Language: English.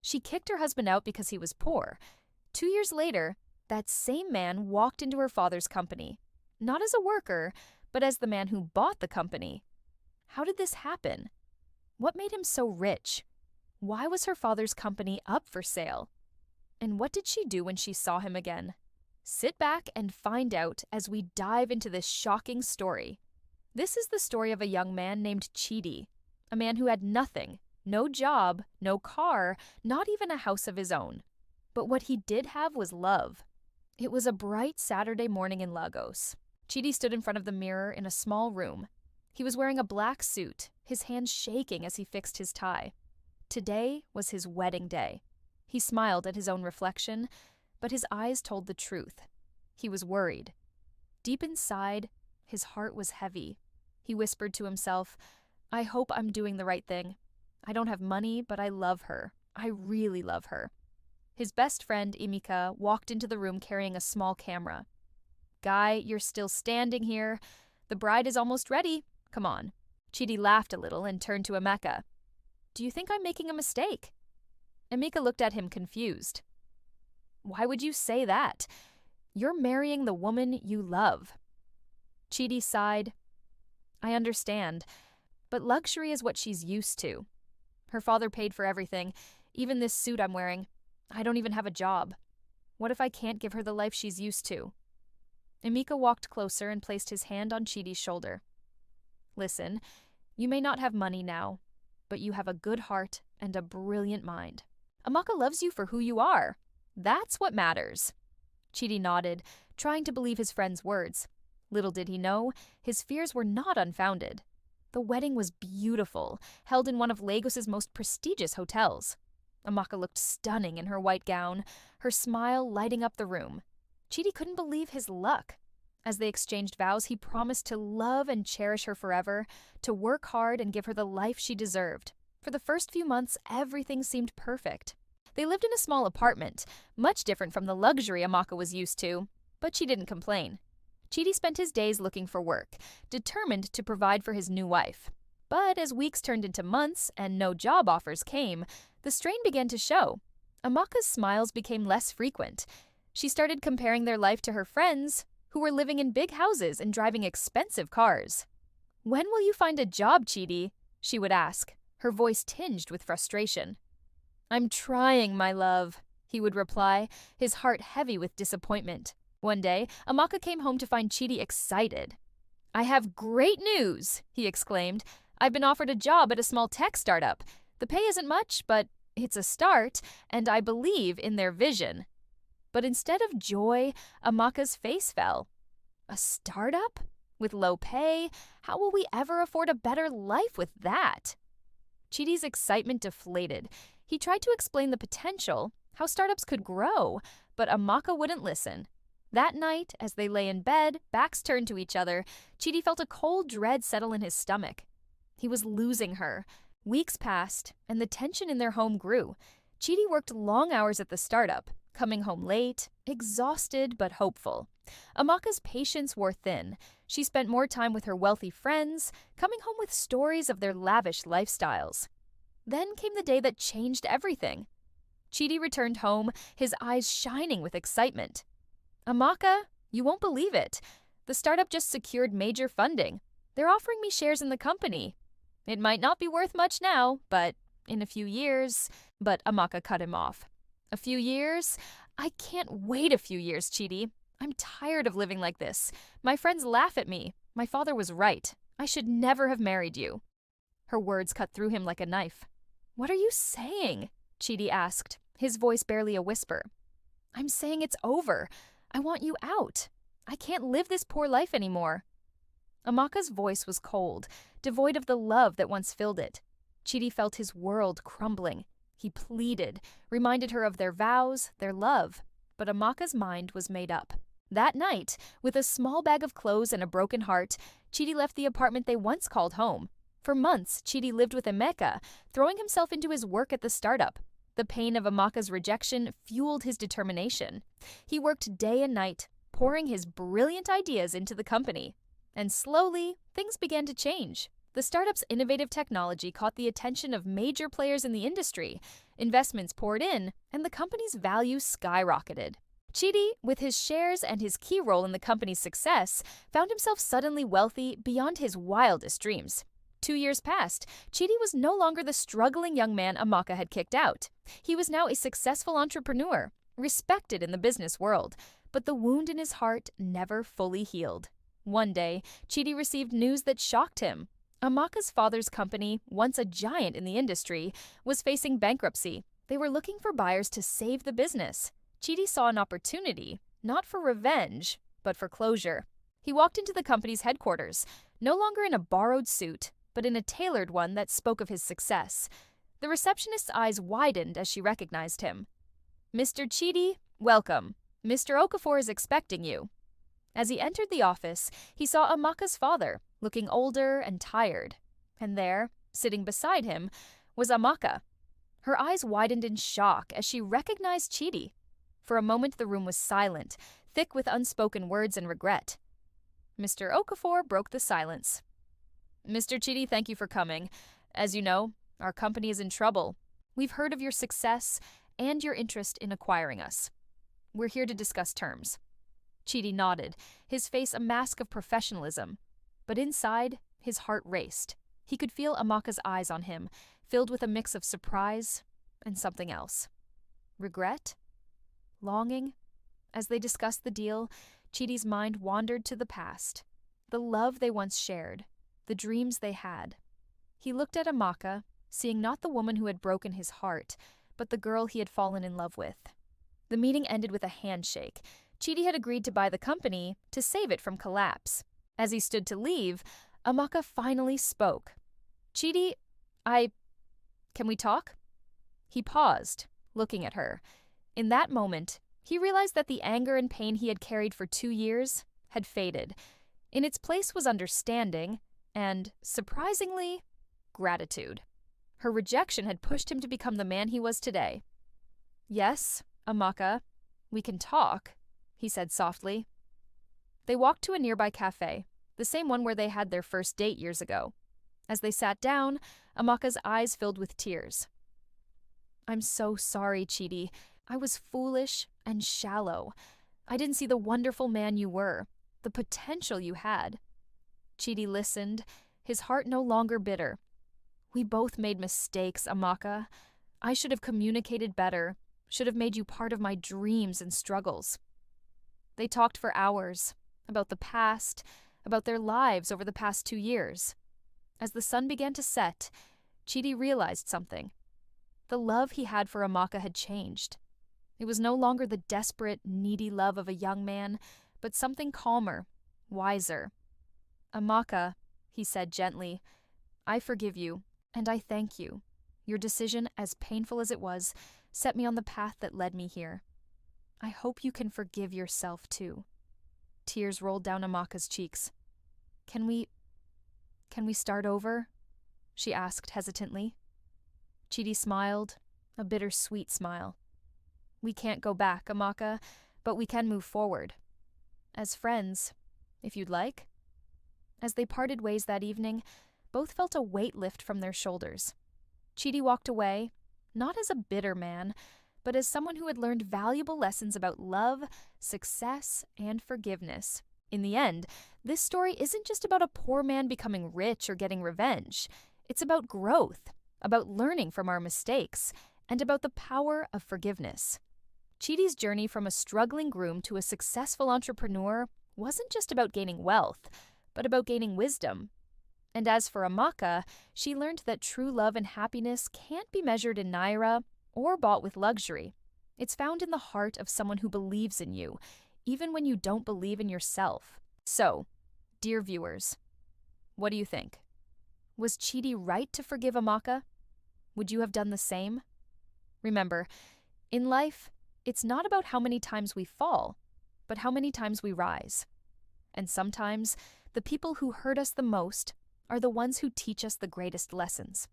She kicked her husband out because he was poor. 2 years later, that same man walked into her father's company, not as a worker, but as the man who bought the company. How did this happen? What made him so rich? Why was her father's company up for sale? And what did she do when she saw him again? Sit back and find out as we dive into this shocking story. This is the story of a young man named Chidi, a man who had nothing, no job, no car, not even a house of his own. But what he did have was love. It was a bright Saturday morning in Lagos. Chidi stood in front of the mirror in a small room. He was wearing a black suit, his hands shaking as he fixed his tie. Today was his wedding day. He smiled at his own reflection, but his eyes told the truth. He was worried. Deep inside, his heart was heavy. He whispered to himself, "I hope I'm doing the right thing. I don't have money, but I love her. I really love her." His best friend, Emeka, walked into the room carrying a small camera. "Guy, you're still standing here. The bride is almost ready. Come on." Chidi laughed a little and turned to Emeka. "Do you think I'm making a mistake?" Emeka looked at him confused. "Why would you say that? You're marrying the woman you love." Chidi sighed. "I understand, but luxury is what she's used to. Her father paid for everything, even this suit I'm wearing. I don't even have a job. What if I can't give her the life she's used to?" Emeka walked closer and placed his hand on Chidi's shoulder. "Listen, you may not have money now, but you have a good heart and a brilliant mind. Amaka loves you for who you are. That's what matters." Chidi nodded, trying to believe his friend's words. Little did he know, his fears were not unfounded. The wedding was beautiful, held in one of Lagos's most prestigious hotels. Amaka looked stunning in her white gown, her smile lighting up the room. Chidi couldn't believe his luck. As they exchanged vows, he promised to love and cherish her forever, to work hard and give her the life she deserved. For the first few months, everything seemed perfect. They lived in a small apartment, much different from the luxury Amaka was used to, but she didn't complain. Chidi spent his days looking for work, determined to provide for his new wife. But as weeks turned into months and no job offers came, the strain began to show. Amaka's smiles became less frequent. She started comparing their life to her friends, who were living in big houses and driving expensive cars. "When will you find a job, Chidi?" she would ask, her voice tinged with frustration. "I'm trying, my love," he would reply, his heart heavy with disappointment. One day, Amaka came home to find Chidi excited. "I have great news," he exclaimed. "I've been offered a job at a small tech startup. The pay isn't much, but it's a start, and I believe in their vision." But instead of joy, Amaka's face fell. "A startup? With low pay? How will we ever afford a better life with that?" Chidi's excitement deflated. He tried to explain the potential, how startups could grow, but Amaka wouldn't listen. That night, as they lay in bed, backs turned to each other, Chidi felt a cold dread settle in his stomach. He was losing her. Weeks passed, and the tension in their home grew. Chidi worked long hours at the startup, coming home late, exhausted but hopeful. Amaka's patience wore thin. She spent more time with her wealthy friends, coming home with stories of their lavish lifestyles. Then came the day that changed everything. Chidi returned home, his eyes shining with excitement. "Amaka, you won't believe it. The startup just secured major funding. They're offering me shares in the company. It might not be worth much now, but in a few years..." But Amaka cut him off. "A few years? I can't wait a few years, Chidi. I'm tired of living like this. My friends laugh at me. My father was right. I should never have married you." Her words cut through him like a knife. "What are you saying?" Chidi asked, his voice barely a whisper. "I'm saying it's over. I want you out. I can't live this poor life anymore." Amaka's voice was cold, devoid of the love that once filled it. Chidi felt his world crumbling. He pleaded, reminded her of their vows, their love. But Amaka's mind was made up. That night, with a small bag of clothes and a broken heart, Chidi left the apartment they once called home. For months, Chidi lived with Emeka, throwing himself into his work at the startup. The pain of Amaka's rejection fueled his determination. He worked day and night, pouring his brilliant ideas into the company. And slowly, things began to change. The startup's innovative technology caught the attention of major players in the industry, Investments poured in, and the company's value skyrocketed. Chidi, with his shares and his key role in the company's success, found himself suddenly wealthy beyond his wildest dreams. 2 years passed. Chidi was no longer the struggling young man Amaka had kicked out. He was now a successful entrepreneur, respected in the business world, but the wound in his heart never fully healed. One day, Chidi received news that shocked him. Amaka's father's company, once a giant in the industry, was facing bankruptcy. They were looking for buyers to save the business. Chidi saw an opportunity, not for revenge, but for closure. He walked into the company's headquarters, no longer in a borrowed suit, but in a tailored one that spoke of his success. The receptionist's eyes widened as she recognized him. "Mr. Chidi, welcome. Mr. Okafor is expecting you." As he entered the office, he saw Amaka's father, looking older and tired. And there, sitting beside him, was Amaka. Her eyes widened in shock as she recognized Chidi. For a moment the room was silent, thick with unspoken words and regret. Mr. Okafor broke the silence. "Mr. Chidi, thank you for coming. As you know, our company is in trouble. We've heard of your success and your interest in acquiring us. We're here to discuss terms." Chidi nodded, his face a mask of professionalism. But inside, his heart raced. He could feel Amaka's eyes on him, filled with a mix of surprise and something else. Regret? Longing? As they discussed the deal, Chidi's mind wandered to the past. The love they once shared, the dreams they had. He looked at Amaka, seeing not the woman who had broken his heart, but the girl he had fallen in love with. The meeting ended with a handshake. Chidi had agreed to buy the company to save it from collapse. As he stood to leave, Amaka finally spoke. "Chidi, can we talk?" He paused, looking at her. In that moment, he realized that the anger and pain he had carried for 2 years had faded. In its place was understanding and, surprisingly, gratitude. Her rejection had pushed him to become the man he was today. "Yes, Amaka, we can talk," he said softly. They walked to a nearby cafe, the same one where they had their first date years ago. As they sat down, Amaka's eyes filled with tears. "I'm so sorry, Chidi. I was foolish and shallow. I didn't see the wonderful man you were, the potential you had." Chidi listened, his heart no longer bitter. "We both made mistakes, Amaka. I should have communicated better, should have made you part of my dreams and struggles." They talked for hours, about the past, about their lives over the past 2 years. As the sun began to set, Chidi realized something. The love he had for Amaka had changed. It was no longer the desperate, needy love of a young man, but something calmer, wiser. "Amaka," he said gently, "I forgive you, and I thank you. Your decision, as painful as it was, set me on the path that led me here. I hope you can forgive yourself, too." Tears rolled down Amaka's cheeks. Can we start over?" she asked hesitantly. Chidi smiled, a bittersweet smile. "We can't go back, Amaka, but we can move forward. As friends, if you'd like." As they parted ways that evening, both felt a weight lift from their shoulders. Chidi walked away, not as a bitter man, but as someone who had learned valuable lessons about love, success, and forgiveness. In the end, this story isn't just about a poor man becoming rich or getting revenge. It's about growth, about learning from our mistakes, and about the power of forgiveness. Chidi's journey from a struggling groom to a successful entrepreneur wasn't just about gaining wealth, but about gaining wisdom. And as for Amaka, she learned that true love and happiness can't be measured in naira or bought with luxury. It's found in the heart of someone who believes in you, even when you don't believe in yourself. So, dear viewers, what do you think? Was Chidi right to forgive Amaka? Would you have done the same? Remember, in life, it's not about how many times we fall, but how many times we rise. And sometimes, the people who hurt us the most are the ones who teach us the greatest lessons.